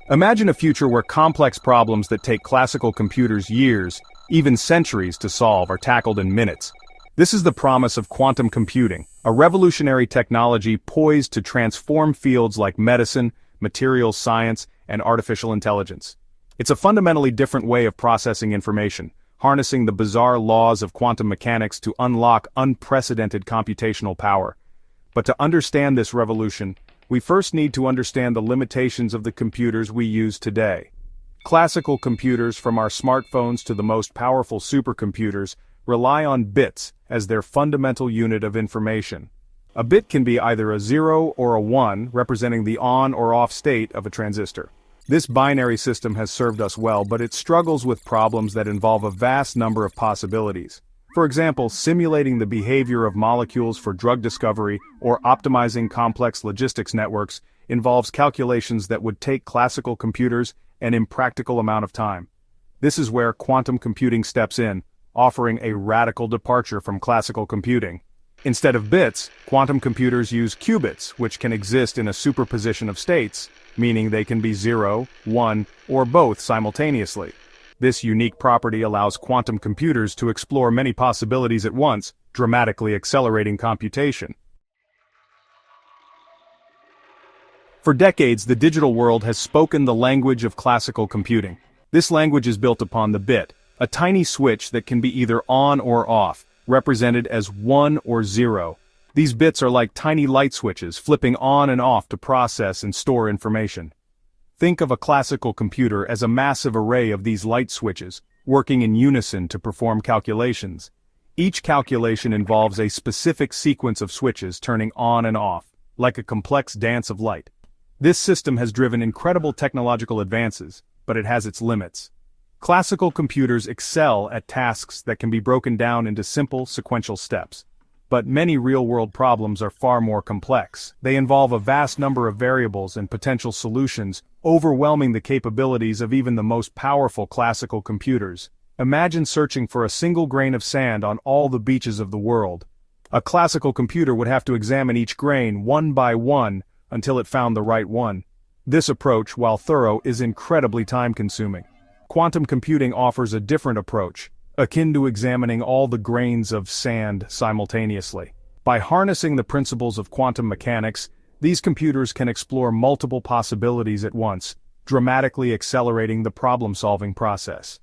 Imagine a future where complex problems that take classical computers years, even centuries to solve are tackled in minutes. This is the promise of quantum computing, a revolutionary technology poised to transform fields like medicine, materials science, and artificial intelligence. It's a fundamentally different way of processing information, harnessing the bizarre laws of quantum mechanics to unlock unprecedented computational power. But to understand this revolution, we first need to understand the limitations of the computers we use today. Classical computers, from our smartphones to the most powerful supercomputers, rely on bits as their fundamental unit of information. A bit can be either a 0 or a 1, representing the on or off state of a transistor. This binary system has served us well, but it struggles with problems that involve a vast number of possibilities. For example, simulating the behavior of molecules for drug discovery or optimizing complex logistics networks involves calculations that would take classical computers an impractical amount of time. This is where quantum computing steps in, offering a radical departure from classical computing. Instead of bits, quantum computers use qubits, which can exist in a superposition of states, meaning they can be 0, 1, or both simultaneously. This unique property allows quantum computers to explore many possibilities at once, dramatically accelerating computation. For decades, the digital world has spoken the language of classical computing. This language is built upon the bit, a tiny switch that can be either on or off, represented as 1 or 0. These bits are like tiny light switches, flipping on and off to process and store information. Think of a classical computer as a massive array of these light switches, working in unison to perform calculations. Each calculation involves a specific sequence of switches turning on and off, like a complex dance of light. This system has driven incredible technological advances, but it has its limits. Classical computers excel at tasks that can be broken down into simple, sequential steps. But many real-world problems are far more complex. They involve a vast number of variables and potential solutions, overwhelming the capabilities of even the most powerful classical computers. Imagine searching for a single grain of sand on all the beaches of the world. A classical computer would have to examine each grain one by one until it found the right one. This approach, while thorough, is incredibly time-consuming. Quantum computing offers a different approach, akin to examining all the grains of sand simultaneously. By harnessing the principles of quantum mechanics, these computers can explore multiple possibilities at once, dramatically accelerating the problem-solving process.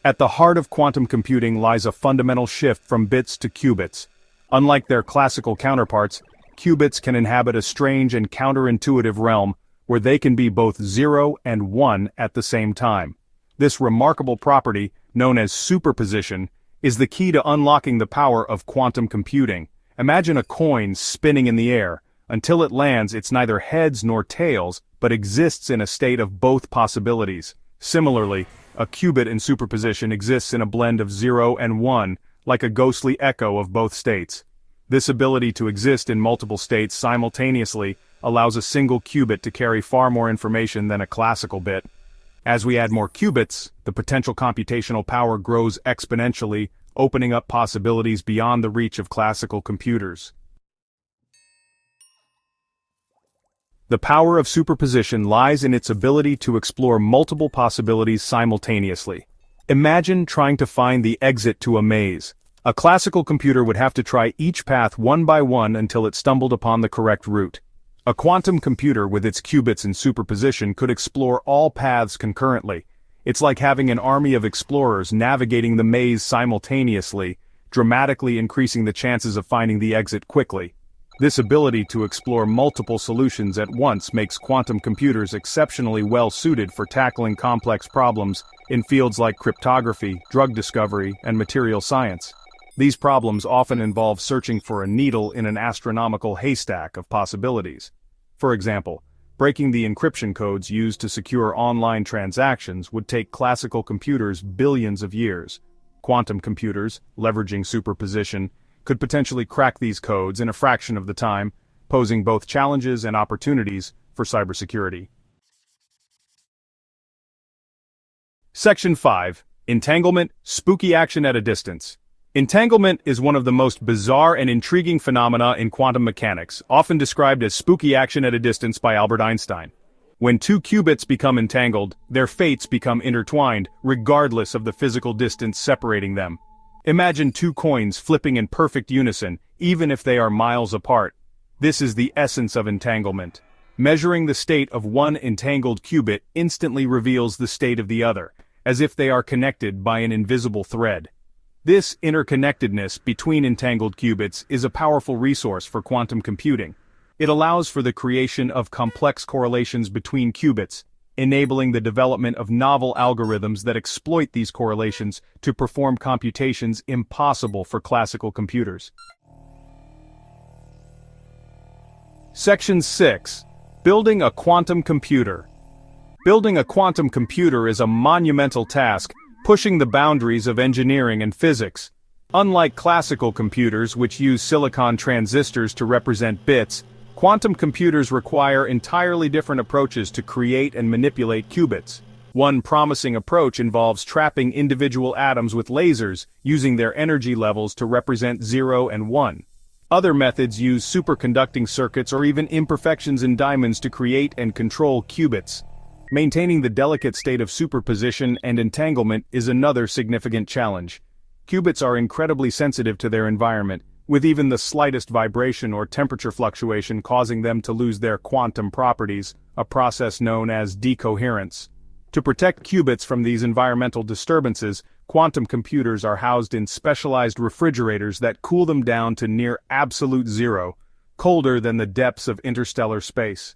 At the heart of quantum computing lies a fundamental shift from bits to qubits. Unlike their classical counterparts, qubits can inhabit a strange and counterintuitive realm where they can be both 0 and 1 at the same time. This remarkable property, known as superposition, is the key to unlocking the power of quantum computing. Imagine a coin spinning in the air. Until it lands, it's neither heads nor tails, but exists in a state of both possibilities. Similarly, a qubit in superposition exists in a blend of 0 and 1, like a ghostly echo of both states. This ability to exist in multiple states simultaneously allows a single qubit to carry far more information than a classical bit. As we add more qubits, the potential computational power grows exponentially, opening up possibilities beyond the reach of classical computers. The power of superposition lies in its ability to explore multiple possibilities simultaneously. Imagine trying to find the exit to a maze. A classical computer would have to try each path one by one until it stumbled upon the correct route. A quantum computer with its qubits in superposition could explore all paths concurrently. It's like having an army of explorers navigating the maze simultaneously, dramatically increasing the chances of finding the exit quickly. This ability to explore multiple solutions at once makes quantum computers exceptionally well suited for tackling complex problems in fields like cryptography, drug discovery, and material science. These problems often involve searching for a needle in an astronomical haystack of possibilities. For example, breaking the encryption codes used to secure online transactions would take classical computers billions of years. Quantum computers, leveraging superposition, could potentially crack these codes in a fraction of the time, posing both challenges and opportunities for cybersecurity. Section 5. Entanglement, spooky action at a distance. Entanglement is one of the most bizarre and intriguing phenomena in quantum mechanics, often described as spooky action at a distance by Albert Einstein. When two qubits become entangled, their fates become intertwined, regardless of the physical distance separating them. Imagine two coins flipping in perfect unison, even if they are miles apart. This is the essence of entanglement. Measuring the state of one entangled qubit instantly reveals the state of the other, as if they are connected by an invisible thread. This interconnectedness between entangled qubits is a powerful resource for quantum computing. It allows for the creation of complex correlations between qubits, enabling the development of novel algorithms that exploit these correlations to perform computations impossible for classical computers. Section 6. Building a quantum computer. Building a quantum computer is a monumental task, pushing the boundaries of engineering and physics. Unlike classical computers, which use silicon transistors to represent bits, quantum computers require entirely different approaches to create and manipulate qubits. One promising approach involves trapping individual atoms with lasers, using their energy levels to represent 0 and 1. Other methods use superconducting circuits or even imperfections in diamonds to create and control qubits. Maintaining the delicate state of superposition and entanglement is another significant challenge. Qubits are incredibly sensitive to their environment, with even the slightest vibration or temperature fluctuation causing them to lose their quantum properties, a process known as decoherence. To protect qubits from these environmental disturbances, quantum computers are housed in specialized refrigerators that cool them down to near absolute zero, colder than the depths of interstellar space.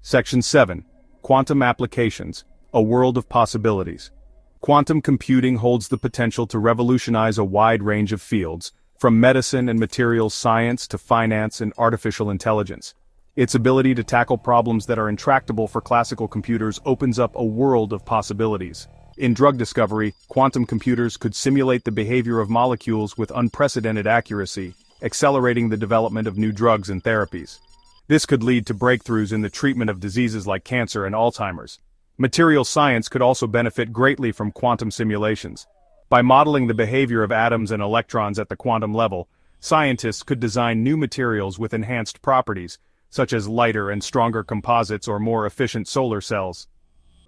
Section 7. Quantum Applications, a World of Possibilities. Quantum computing holds the potential to revolutionize a wide range of fields, from medicine and materials science to finance and artificial intelligence. Its ability to tackle problems that are intractable for classical computers opens up a world of possibilities. In drug discovery, quantum computers could simulate the behavior of molecules with unprecedented accuracy, accelerating the development of new drugs and therapies. This could lead to breakthroughs in the treatment of diseases like cancer and Alzheimer's. Material science could also benefit greatly from quantum simulations. By modeling the behavior of atoms and electrons at the quantum level, scientists could design new materials with enhanced properties, such as lighter and stronger composites or more efficient solar cells.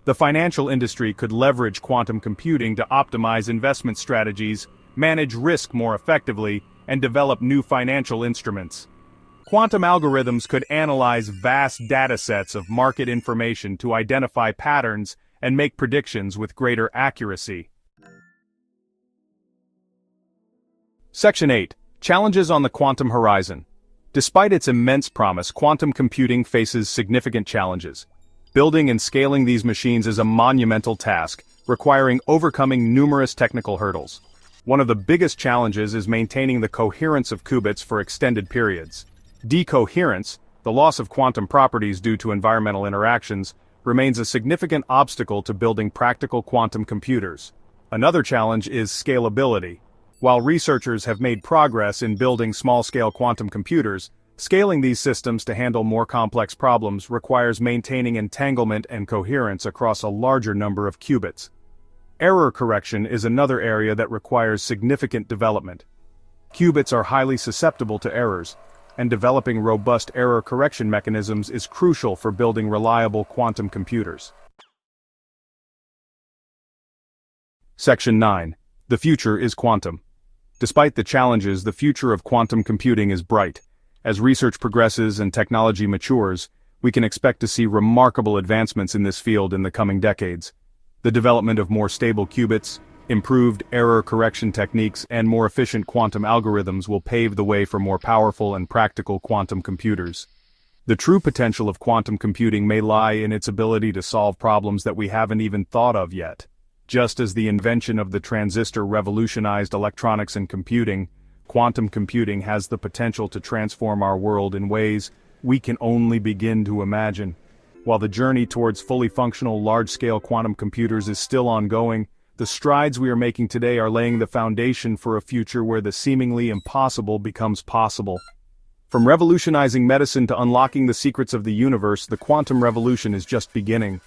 The financial industry could leverage quantum computing to optimize investment strategies, manage risk more effectively, and develop new financial instruments. Quantum algorithms could analyze vast datasets of market information to identify patterns and make predictions with greater accuracy. Section 8. Challenges on the quantum horizon. Despite its immense promise, quantum computing faces significant challenges. Building and scaling these machines is a monumental task, requiring overcoming numerous technical hurdles. One of the biggest challenges is maintaining the coherence of qubits for extended periods. Decoherence, the loss of quantum properties due to environmental interactions, remains a significant obstacle to building practical quantum computers. Another challenge is scalability. While researchers have made progress in building small-scale quantum computers, scaling these systems to handle more complex problems requires maintaining entanglement and coherence across a larger number of qubits. Error correction is another area that requires significant development. Qubits are highly susceptible to errors, and developing robust error correction mechanisms is crucial for building reliable quantum computers. Section 9. The future is quantum. Despite the challenges, the future of quantum computing is bright. As research progresses and technology matures, we can expect to see remarkable advancements in this field in the coming decades. The development of more stable qubits, improved error correction techniques, and more efficient quantum algorithms will pave the way for more powerful and practical quantum computers. The true potential of quantum computing may lie in its ability to solve problems that we haven't even thought of yet. Just as the invention of the transistor revolutionized electronics and computing, quantum computing has the potential to transform our world in ways we can only begin to imagine. While the journey towards fully functional large-scale quantum computers is still ongoing, the strides we are making today are laying the foundation for a future where the seemingly impossible becomes possible. From revolutionizing medicine to unlocking the secrets of the universe, the quantum revolution is just beginning.